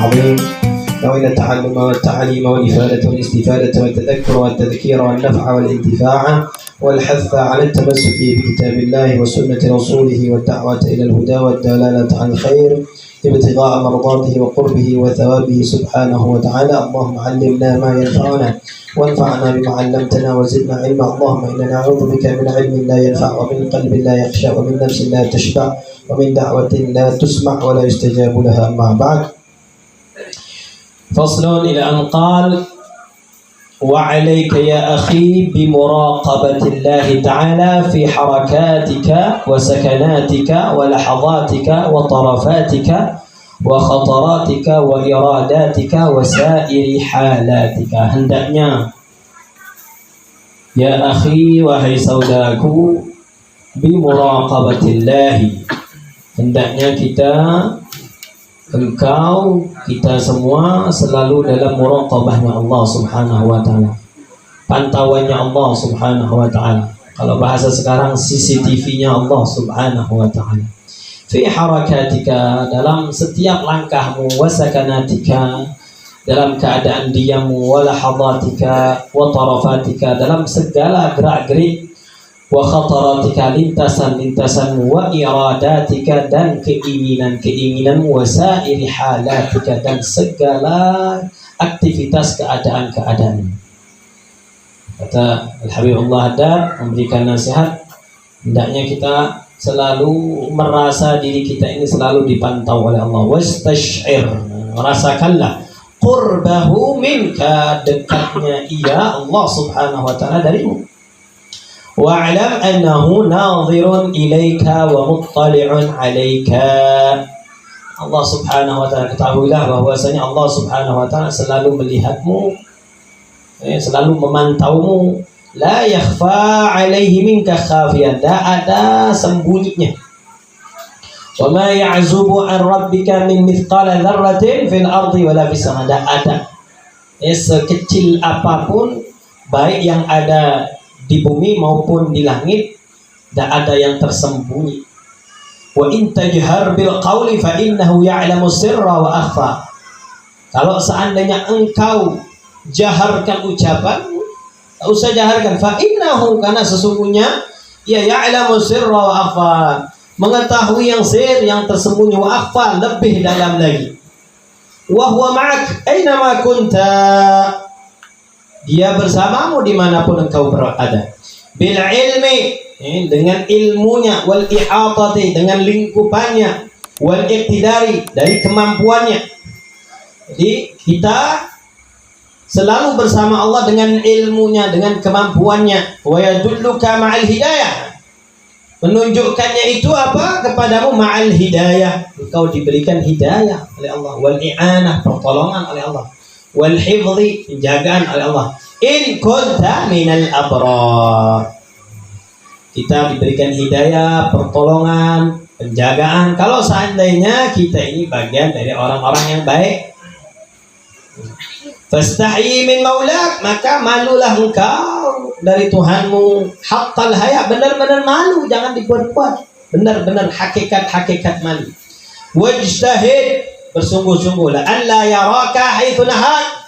العظيم. نوينا التعلم والتعليم والإفادة والاستفادة والتذكر والتذكير والنفع والانتفاع والحث على التمسك بكتاب الله وسنة رسوله والدعوة إلى الهدى والدلالة على الخير ابتغاء مرضاته وقربه وثوابه سبحانه وتعالى. اللهم علمنا ما ينفعنا وانفعنا بما علمتنا وزدنا علما. اللهم إنا نعوذ بك من علم لا ينفع ومن قلب لا يخشى ومن نفس لا تشبع ومن دعوة لا تسمع ولا يستجاب لها. أما بعد، فصل إلى أن قال: وعليك يا أخي بمراقبة الله تعالى في حركاتك وسكناتك ولحظاتك وطرفاتك وخطراتك وإراداتك وسائر حالاتك. Hendaknya ya akhi, wahai saudaraku, bimuraqabatillahi, hendaknya kita semua selalu dalam muraqabahnya Allah Subhanahu wa taala, pantauannya Allah Subhanahu wa taala. Kalau bahasa sekarang, CCTV-nya Allah Subhanahu wa taala. Fi harakatika, dalam setiap langkahmu, wa sakanatika, dalam keadaan diammu, wa lahadatika, wa tarafatika, dalam segala gerak-gerik, wa khataratika, lintasan-lintasanmu, wa iradatika, dan keinginan-keinginanmu, wa sairi halatika, dan segala aktivitas keadaan-keadaanmu. Kata Al-Habibullah Haddad memberikan nasihat, hendaknya kita selalu merasa diri kita ini selalu dipantau oleh Allah. Wastash'ir, rasakanlah qurbahu minka, dekatnya ia Allah Subhanahu wa ta'ala darimu. Wa'lam annahu nadhirun ilaika wa muttali'un alaika. Allah Subhanahu wa ta'ala, ketahuilah bahwasanya Allah Subhanahu wa ta'ala selalu melihatmu, selalu memantaumu. La yakhfa alaihi minka khafiyan, tak ada sembunyinya. Wa ma ya'zubu an rabbika min mithqala dzarratin fil ardi wala fis sama, tak ada sekecil apapun, baik yang ada di bumi maupun di langit, tak ada yang tersembunyi. Wa in tajhar bil qawli fa innahu ya'lamu sirra wa akhfa. Kalau seandainya engkau jaharkan ucapan, tak usah jaharkan. Fa innahu, karena sesungguhnya ia ya'lamu sirra wa akhfa, mengetahui yang sir, yang tersembunyi, wa akhfa, lebih dalam lagi. Wa huwa ma'ak aina ma kunta, dia bersamamu dimanapun engkau berada. Bil ilmi, dengan ilmunya, wal ihatati, dengan lingkupannya, wal iqtidari, dari kemampuannya. Jadi kita selalu bersama Allah dengan ilmunya, dengan kemampuannya. Wa yadulluka ma'al hidayah, menunjukkannya itu apa? Kepadamu ma'al hidayah, engkau diberikan hidayah oleh Allah. Wal i'anah, pertolongan oleh Allah. Wal hifzi, penjagaan oleh Allah. In kunta minal abrar, kita diberikan hidayah, pertolongan, penjagaan kalau seandainya kita ini bagian dari orang-orang yang baik. Fastahi min maulak, maka malulah engkau dari Tuhanmu. Haqqal haya, benar-benar malu, jangan dibuat-buat, benar-benar hakikat malu. Wajtahid, bersungguh-sungguhlah. Alla yaraka haitsu nahak,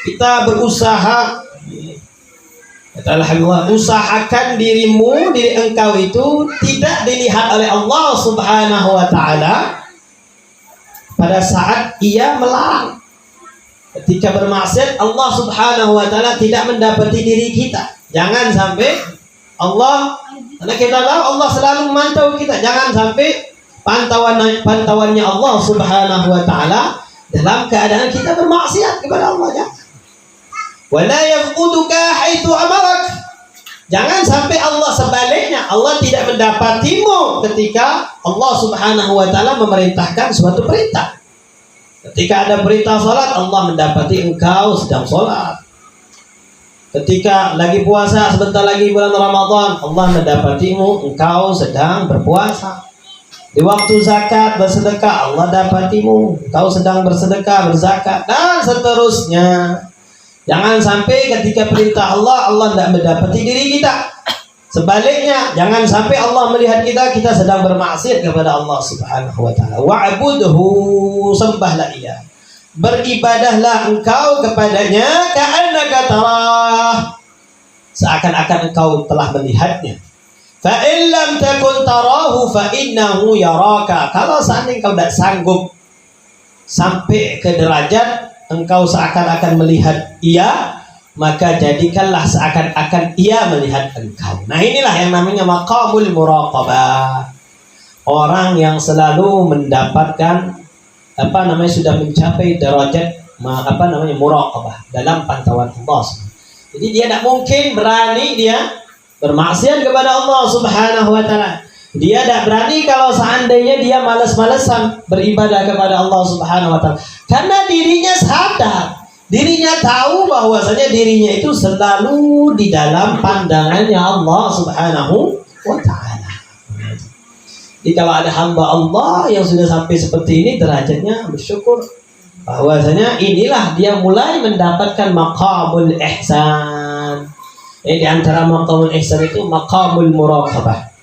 kita berusaha, kata Alhamdulillah, usahakan dirimu, diri engkau itu tidak dilihat oleh Allah Subhanahu wa ta'ala pada saat ia melarang. Ketika bermaksiat, Allah Subhanahu wa ta'ala tidak mendapati diri kita. Jangan sampai Allah, karena kita tahu Allah selalu memantau kita, jangan sampai pantauannya Allah Subhanahu wa ta'ala dalam keadaan kita bermaksiat kepada Allah. Wala yafquduka haitsu amarak, jangan sampai Allah sebaliknya, Allah tidak mendapatimu ketika Allah Subhanahu wa ta'ala memerintahkan suatu perintah. Ketika ada perintah sholat, Allah mendapati engkau sedang sholat. Ketika lagi puasa, sebentar lagi bulan Ramadan, Allah mendapatimu engkau sedang berpuasa. Di waktu zakat, bersedekah, Allah dapatimu engkau sedang bersedekah, berzakat, dan seterusnya. Jangan sampai ketika perintah Allah, Allah tidak mendapati diri kita. Sebaliknya, jangan sampai Allah melihat kita sedang bermaksiat kepada Allah Subhanahu wa ta'ala. Wa'budhu, sembahlah ia. beribadahlah engkau kepadanya ka'annaka tarah, seakan-akan engkau telah melihatnya. Fa in lam takun tarahu fa innahu yaraka. Kalau seandainya engkau tidak sanggup sampai ke derajat engkau seakan-akan melihat ia, maka jadikanlah seakan-akan ia melihat engkau. Nah, inilah yang namanya maqamul muraqabah. Orang yang selalu mendapatkan sudah mencapai derajat muraqabah, dalam pantauan Allah. Jadi dia tidak mungkin berani dia bermaksiat kepada Allah Subhanahu wa taala. Dia tidak berani kalau seandainya dia malas-malasan beribadah kepada Allah Subhanahu wa taala. Karena dirinya sadar, dirinya tahu bahwasanya dirinya itu selalu di dalam pandangannya Allah Subhanahu wa taala. Jadi kalau ada hamba Allah yang sudah sampai seperti ini, derajatnya bersyukur bahwasanya inilah dia mulai mendapatkan maqamul ihsan. Di antara maqamul ihsan itu maqamul muraqabah.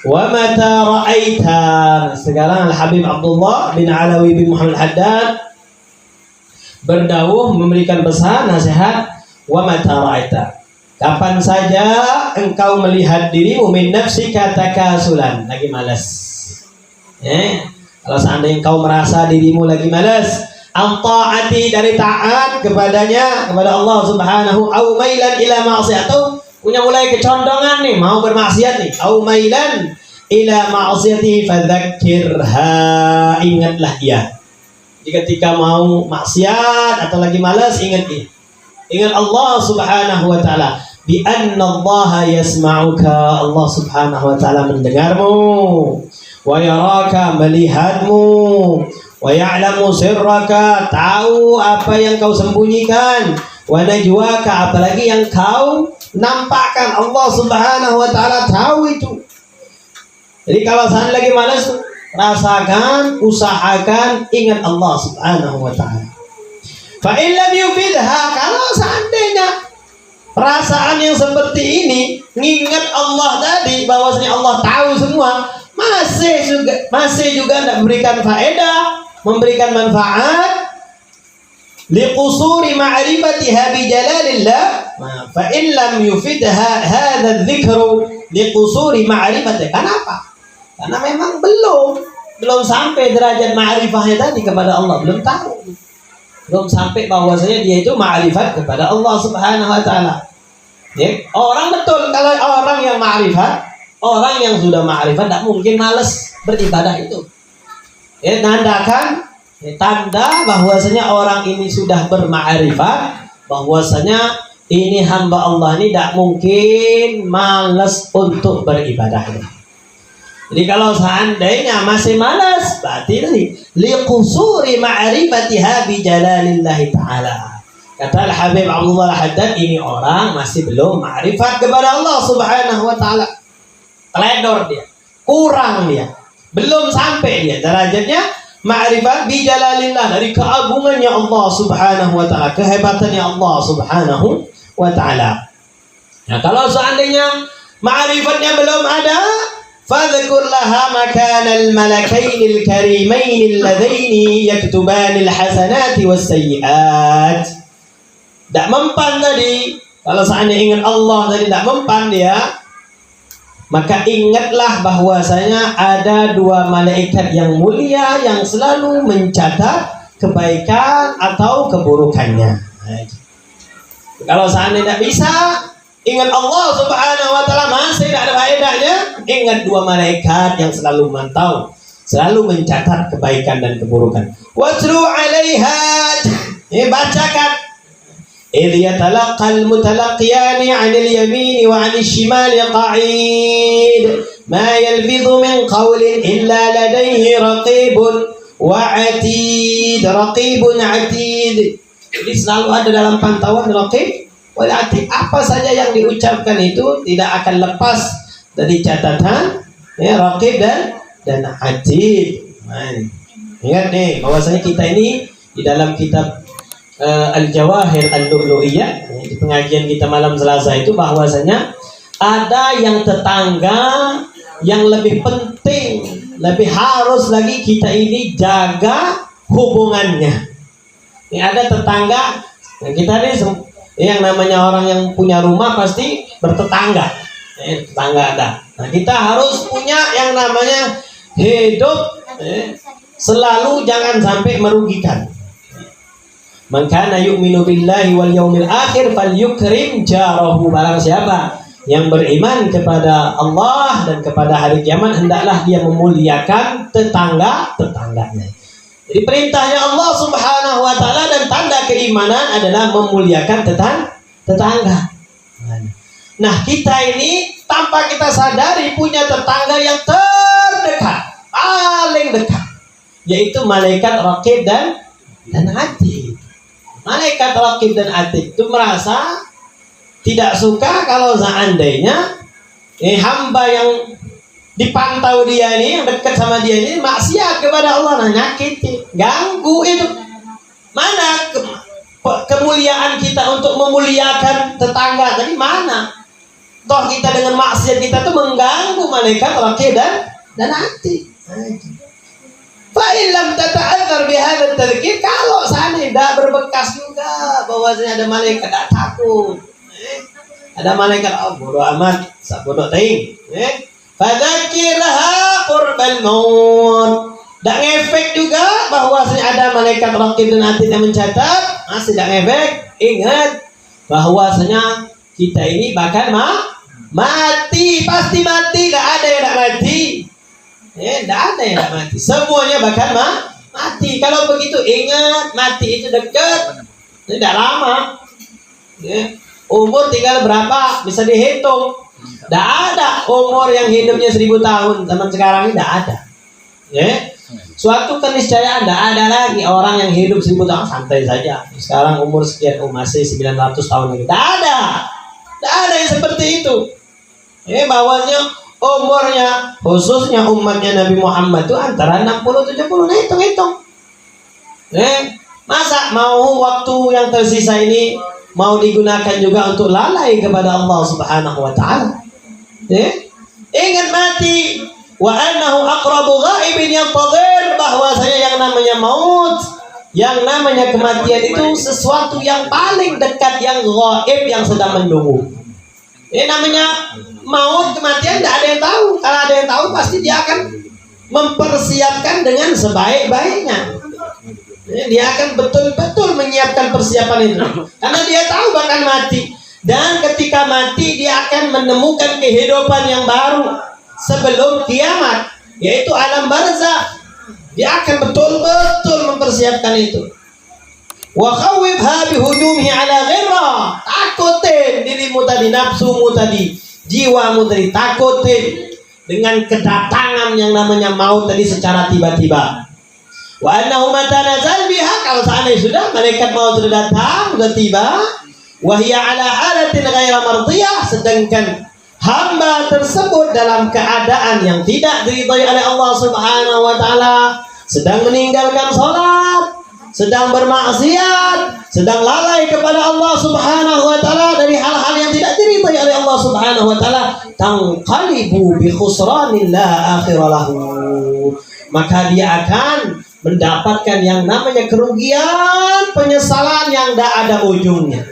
Wa mata ra'aita. Sekarang Al-Habib Abdullah bin Alawi bin Muhammad Haddad berdawuh, memberikan pesan nasihat, wa mata ra'aita, kapan saja engkau melihat dirimu min nafsika takasulan, lagi malas. Kalau seandainya engkau merasa dirimu lagi malas, al-ta'ati, dari taat kepadanya, kepada Allah Subhanahu, au mailan ila ma'siyah, atau punya mulai kecondongan nih mau bermaksiat nih, au mailan ila ma'siyati fadzakirha, ingatlah ia. Jadi ketika mau maksiat atau lagi malas, ingat dia, ingat Allah Subhanahu wa taala, bi anna Allah yasma'uka, Allah Subhanahu wa taala mendengarmu, wa yaraka, melihatmu, wa ya'lamu sirraka, tahu apa yang kau sembunyikan, wa najwaka, apalagi yang kau nampakkan, Allah Subhanahu wa taala tahu itu. Jadi kalau saat lagi malas, rasakan, usahakan, ingat Allah Subhanahu wa taala. Fa in lam yufidha, kalau seandainya perasaan yang seperti ini, ngingat Allah tadi bahwasanya Allah tahu semua, masih juga tidak memberikan faedah, memberikan manfaat, liqusuri ma'rifatiha bi jalalillah. Fa in lam yufidha hadha dzikru liqusuri ma'rifatiha. Kenapa? Karena memang belum sampai derajat ma'rifahnya tadi kepada Allah, belum tahu, belum sampai bahwasanya dia itu ma'rifat kepada Allah Subhanahu wa taala. Ya, orang betul kalau orang yang ma'rifat, orang yang sudah ma'rifat tidak mungkin malas beribadah itu. Ya, tanda bahwasanya orang ini sudah berma'rifat, bahwasanya ini hamba Allah ini tidak mungkin malas untuk beribadah. Jadi kalau seandainya masih malas, berarti tadi liqusuri ma'rifatiha bi jalalillahi ta'ala. Kata Al-Habib Abdullah Al-Haddad, ini orang masih belum ma'rifat kepada Allah Subhanahu wa taala. Teledor dia, kurang dia, belum sampai dia derajatnya ma'rifat bi jalalillah, dari keagungannya Allah Subhanahu wa taala, kehebatannya Allah Subhanahu wa taala. Nah, kalau seandainya ma'rifatnya belum ada, fadhkur laha makanal malakainil karimainil ladaini yaktubanil hasanati wassayyi'at. Tidak mempan tadi, kalau seandainya ingat Allah tadi tidak mempan dia, maka ingatlah bahwasanya ada dua malaikat yang mulia yang selalu mencatat kebaikan atau keburukannya. Kalau seandainya tidak bisa ingat Allah Subhanahu wa taala, masih tidak ada faedahnya, ingat dua malaikat yang selalu memantau, selalu mencatat kebaikan dan keburukan. Watlu 'alaiha, bacakan. إذ يتلقى المتلقيان عن اليمين وعن الشمال قعيد ما يلفظ من قول إلا لديه رقيب وعتيد. رقيب عتيد, jadi selalu ada dalam pantauan raqib wal atid. Apa saja yang diucapkan itu tidak akan lepas dari catatan raqib dan atid. Ingat nih bahwasanya kita ini di dalam kitab Al-Jawahir Al-Lu'lu'iyah, di pengajian kita malam Selasa itu, bahwasanya ada yang tetangga yang lebih penting, lebih harus lagi kita ini jaga hubungannya. Ini ada tetangga. Nah, kita ini yang namanya orang yang punya rumah pasti bertetangga. Tetangga ada. Nah, kita harus punya yang namanya hidup selalu jangan sampai merugikan. Man kana yu'minu billahi wal yaumil akhir falyukrim jarahu. Barang siapa yang beriman kepada Allah dan kepada hari kiamat, hendaklah dia memuliakan tetangganya. Jadi perintahnya Allah Subhanahu wa taala dan tanda keimanan adalah memuliakan tetangga. Nah, kita ini tanpa kita sadari punya tetangga yang terdekat, paling dekat, yaitu malaikat raqib dan atid. Malaikat raqib dan atid itu merasa tidak suka kalau seandainya hamba yang dipantau dia ini, yang dekat sama dia ini maksiat kepada Allah, nah nyakiti, ganggu itu. Mana kemuliaan kita untuk memuliakan tetangga tadi mana? Toh kita dengan maksiat kita tuh mengganggu malaikat raqib dan atid. Fa illam tata'azzar bihadza tadhkir, kalau seandainya tidak berbekas juga bahwasanya ada malaikat, tidak takut. Ada malaikat, oh bodoh amat, bodoh ting. Fadzakirha qurbal maut. Tak ngefek juga bahwasanya ada malaikat raqib dan atid yang mencatat, masih tak ngefek. Ingat bahwasanya kita ini bahkan mati, pasti mati, tidak ada yang tak mati. Tidak ada yang tak mati. Semuanya bahkan mati. Kalau begitu ingat, mati itu dekat, tidak lama. Umur tinggal berapa bisa dihitung. Tidak ada umur yang hidupnya 1000 tahun zaman sekarang ini, tidak ada. Suatu keniscayaan tidak ada lagi orang yang hidup 1000 tahun, santai saja. Sekarang umur sekian, masih 900 tahun lagi. Tidak ada yang seperti itu. Bahwasanya umurnya khususnya umatnya Nabi Muhammad itu antara 60-70. Nah, hitung. Masa mau waktu yang tersisa ini mau digunakan juga untuk lalai kepada Allah Subhanahu wa taala? Ingat mati, wa annahu aqrabu ghaibin yantadhir, bahwasanya yang namanya maut, yang namanya kematian itu sesuatu yang paling dekat, yang ghaib, yang sedang menunggu. Namanya maut, kematian tidak ada yang tahu. Kalau ada yang tahu pasti dia akan mempersiapkan dengan sebaik-baiknya. Dia akan betul-betul menyiapkan persiapan itu, karena dia tahu bahkan mati. Dan ketika mati dia akan menemukan kehidupan yang baru sebelum kiamat, yaitu alam barzakh. Dia akan betul-betul mempersiapkan itu. Wa khawwibha bihujumihi ala ghirra. Takutin dirimu tadi, nafsumu tadi, jiwamu tadi, takutin dengan kedatangan yang namanya maut tadi secara tiba-tiba. Wa annahu mata nazal biha, kalau seandainya sudah malaikat maut sudah datang, sudah tiba, wa hiya ala halatin ghaira mardiyah, sedangkan hamba tersebut dalam keadaan yang tidak diridhai oleh Allah Subhanahu wa taala, sedang meninggalkan salat, sedang bermaksiat, sedang lalai kepada Allah Subhanahu wa taala dari hal-hal yang tidak diridhai oleh Allah Subhanahu wa taala, tanqalibu bi khusranin la akhira lahu, maka dia akan mendapatkan yang namanya kerugian, penyesalan yang tidak ada ujungnya.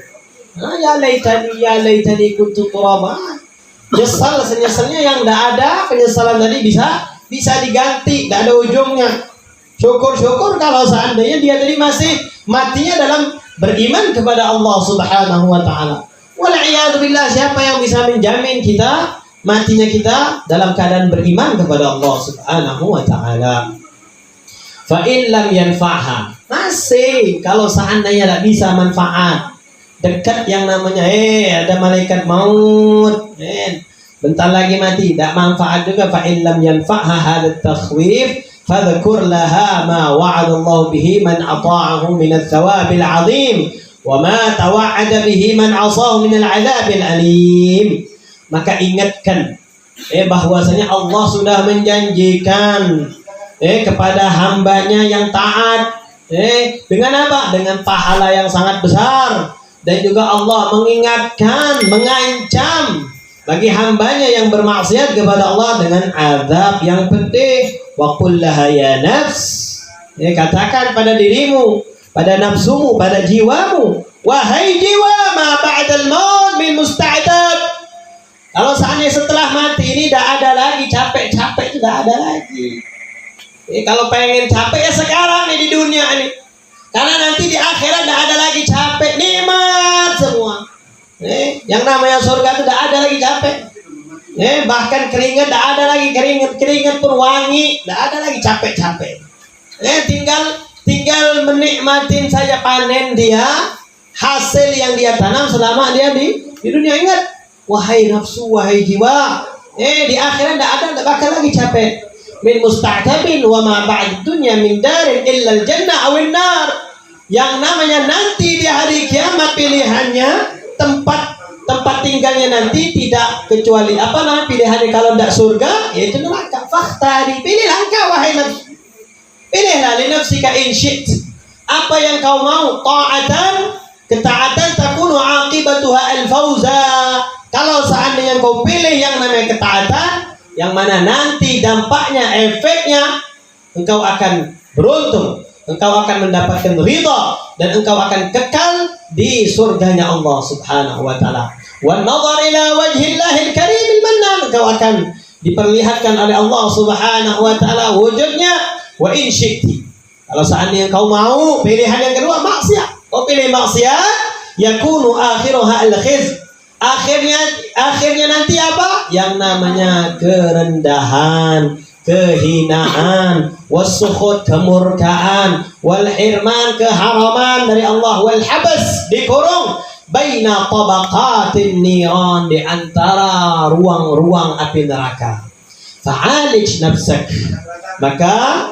Ya laitani kuntu turaba. Nyesal senyesalnya yang tidak ada, penyesalan tadi bisa diganti, tidak ada ujungnya. Syukur-syukur kalau seandainya dia tadi masih matinya dalam beriman kepada Allah Subhanahu wa taala. Wal'iyadzubillah, siapa yang bisa menjamin kita matinya kita dalam keadaan beriman kepada Allah Subhanahu wa taala? Fa in lam yanfa'ha, masih kalau seandainya tidak bisa manfaat, dekat yang namanya ada malaikat maut, bentar lagi mati, tidak manfaat juga. Fa in lam yanfa'ha hadha takhwif fadhkur laha ma wa'ada Allah bihi man ata'ahu min ats-tsawabil 'azim wa ma tawa'ada bihi man 'asahu min al-'adzabil alim. Maka ingatkan bahwasanya Allah sudah menjanjikan kepada hambanya yang taat dengan apa? Dengan pahala yang sangat besar. Dan juga Allah mengingatkan, mengancam bagi hambanya yang bermaksiat kepada Allah dengan azab yang pedih. Wa qul laha ya nafs, katakan pada dirimu, pada nafsumu, pada jiwamu. Wahai jiwa, ma ba'dal maut min musta'tab. Kalau seandainya setelah mati ini tidak ada lagi capek-capek, tidak ada lagi. Kalau pengen capek ya sekarang nih di dunia ini. Karena nanti di akhirat tidak ada lagi capek, nikmat semua. Yang namanya surga itu tidak ada lagi capek. Bahkan keringat tidak ada lagi, keringat pun wangi, tidak ada lagi capek-capek. Tinggal menikmatin saja panen dia, hasil yang dia tanam selama dia di dunia. Ingat, wahai nafsu, wahai jiwa, di akhirat tidak bakal lagi capek. Min musta'tabin wa ma ba'd dunya min darin illa al-jannah awin nar. Yang namanya nanti di hari kiamat pilihannya, tempat tinggalnya nanti tidak kecuali pilihannya. Kalau tidak surga yaitu neraka. Fakhtari, pilihlah engkau wahai nafsu, pilihlah li nafsika in syi't, apa yang kau mau. Ta'atan, ketaatan, takunu aqibatuha al-fawza. Kalau seandainya kau pilih yang namanya ketaatan, yang mana nanti dampaknya, efeknya, engkau akan beruntung, engkau akan mendapatkan ridha, dan engkau akan kekal di surganya Allah Subhanahu wa taala. Wan nadhar ila wajhillahil karim al-mannan, engkau akan diperlihatkan oleh Allah Subhanahu wa taala wujudnya. Wa in syi'ti, kalau seandainya kau mau pilihan yang kedua maksiat, kau pilih maksiat, yakunu akhiruha al-khiz. Akhirnya nanti apa? Yang namanya kerendahan, kehinaan, wasukhut, kemurkaan, wal hirman, keharaman dari Allah, wal habas, dikurung, baina tabaqatin niran, di antara ruang-ruang api neraka. Fa'alij nafsak, maka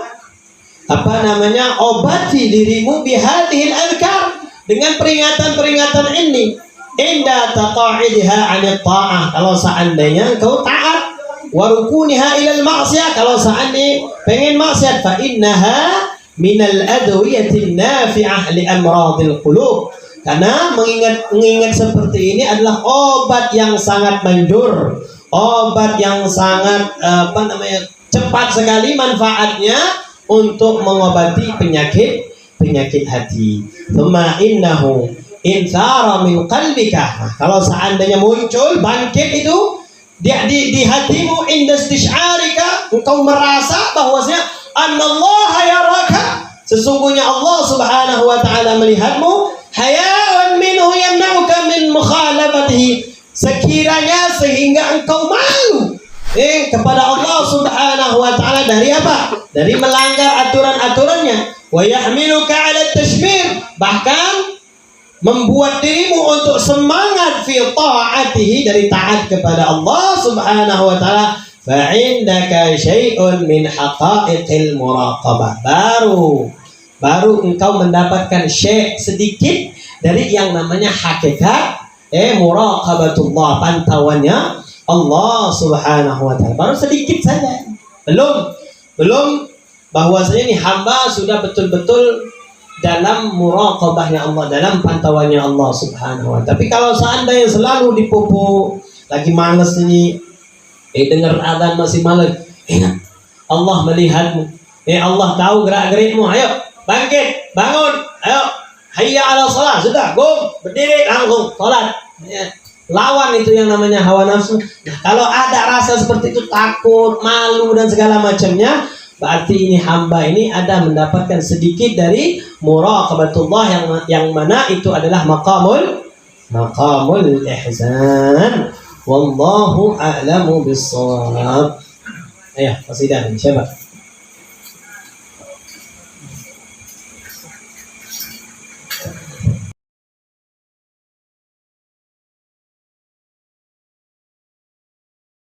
obati dirimu bihadhil adhkar, dengan peringatan-peringatan ini. Inda taqa'idha 'anil ta'ah, kalau seandainya engkau taat, wa rukuniha ilal ma'siyah, kalau seandainya pengen maksiat, fa innaha minal adwiyatin nafi'ah li amradil qulub, karena mengingat seperti ini adalah obat yang sangat manjur, obat yang sangat cepat sekali manfaatnya untuk mengobati penyakit hati. Tsumma innahu insara min qalbika, kalau seandainya muncul bangkit itu di hatimu, inda istisyarika, engkau merasa bahwasanya annallaha yaraka, sesungguhnya Allah Subhanahu wa taala melihatmu, haya'un minhu yamna'uka min mukhalafatihi, sekiranya sehingga engkau malu kepada Allah Subhanahu wa taala dari apa? Dari melanggar aturan-aturannya. Wa yahmiluka 'ala tashmir, bahkan membuat dirimu untuk semangat fi ta'atihi, dari taat kepada Allah Subhanahu wa taala. Fa indaka syai'un min haqa'iqil muraqabah, baru engkau mendapatkan sedikit dari yang namanya hakikat muraqabatullah, pantauannya Allah Subhanahu wa taala. Baru sedikit saja, belum bahwasanya ini hamba sudah betul-betul dalam muraqabahnya Allah, dalam pantauannya Allah Subhanahu wa taala. Tapi kalau seandainya selalu dipupuk, lagi males ini, dengar adzan masih males, ingat Allah melihatmu, Allah tahu gerak-gerikmu, ayo bangkit, bangun, ayo hayya 'ala shalah, sudah berdiri langsung salat. Lawan itu yang namanya hawa nafsu. Nah, kalau ada rasa seperti itu, takut, malu dan segala macamnya, berarti ini hamba ini ada mendapatkan sedikit dari muraqabatullah, yang mana itu adalah maqamul ihsan. Wallahu a'lamu bis-shawab. Ayo, qasidah siapa?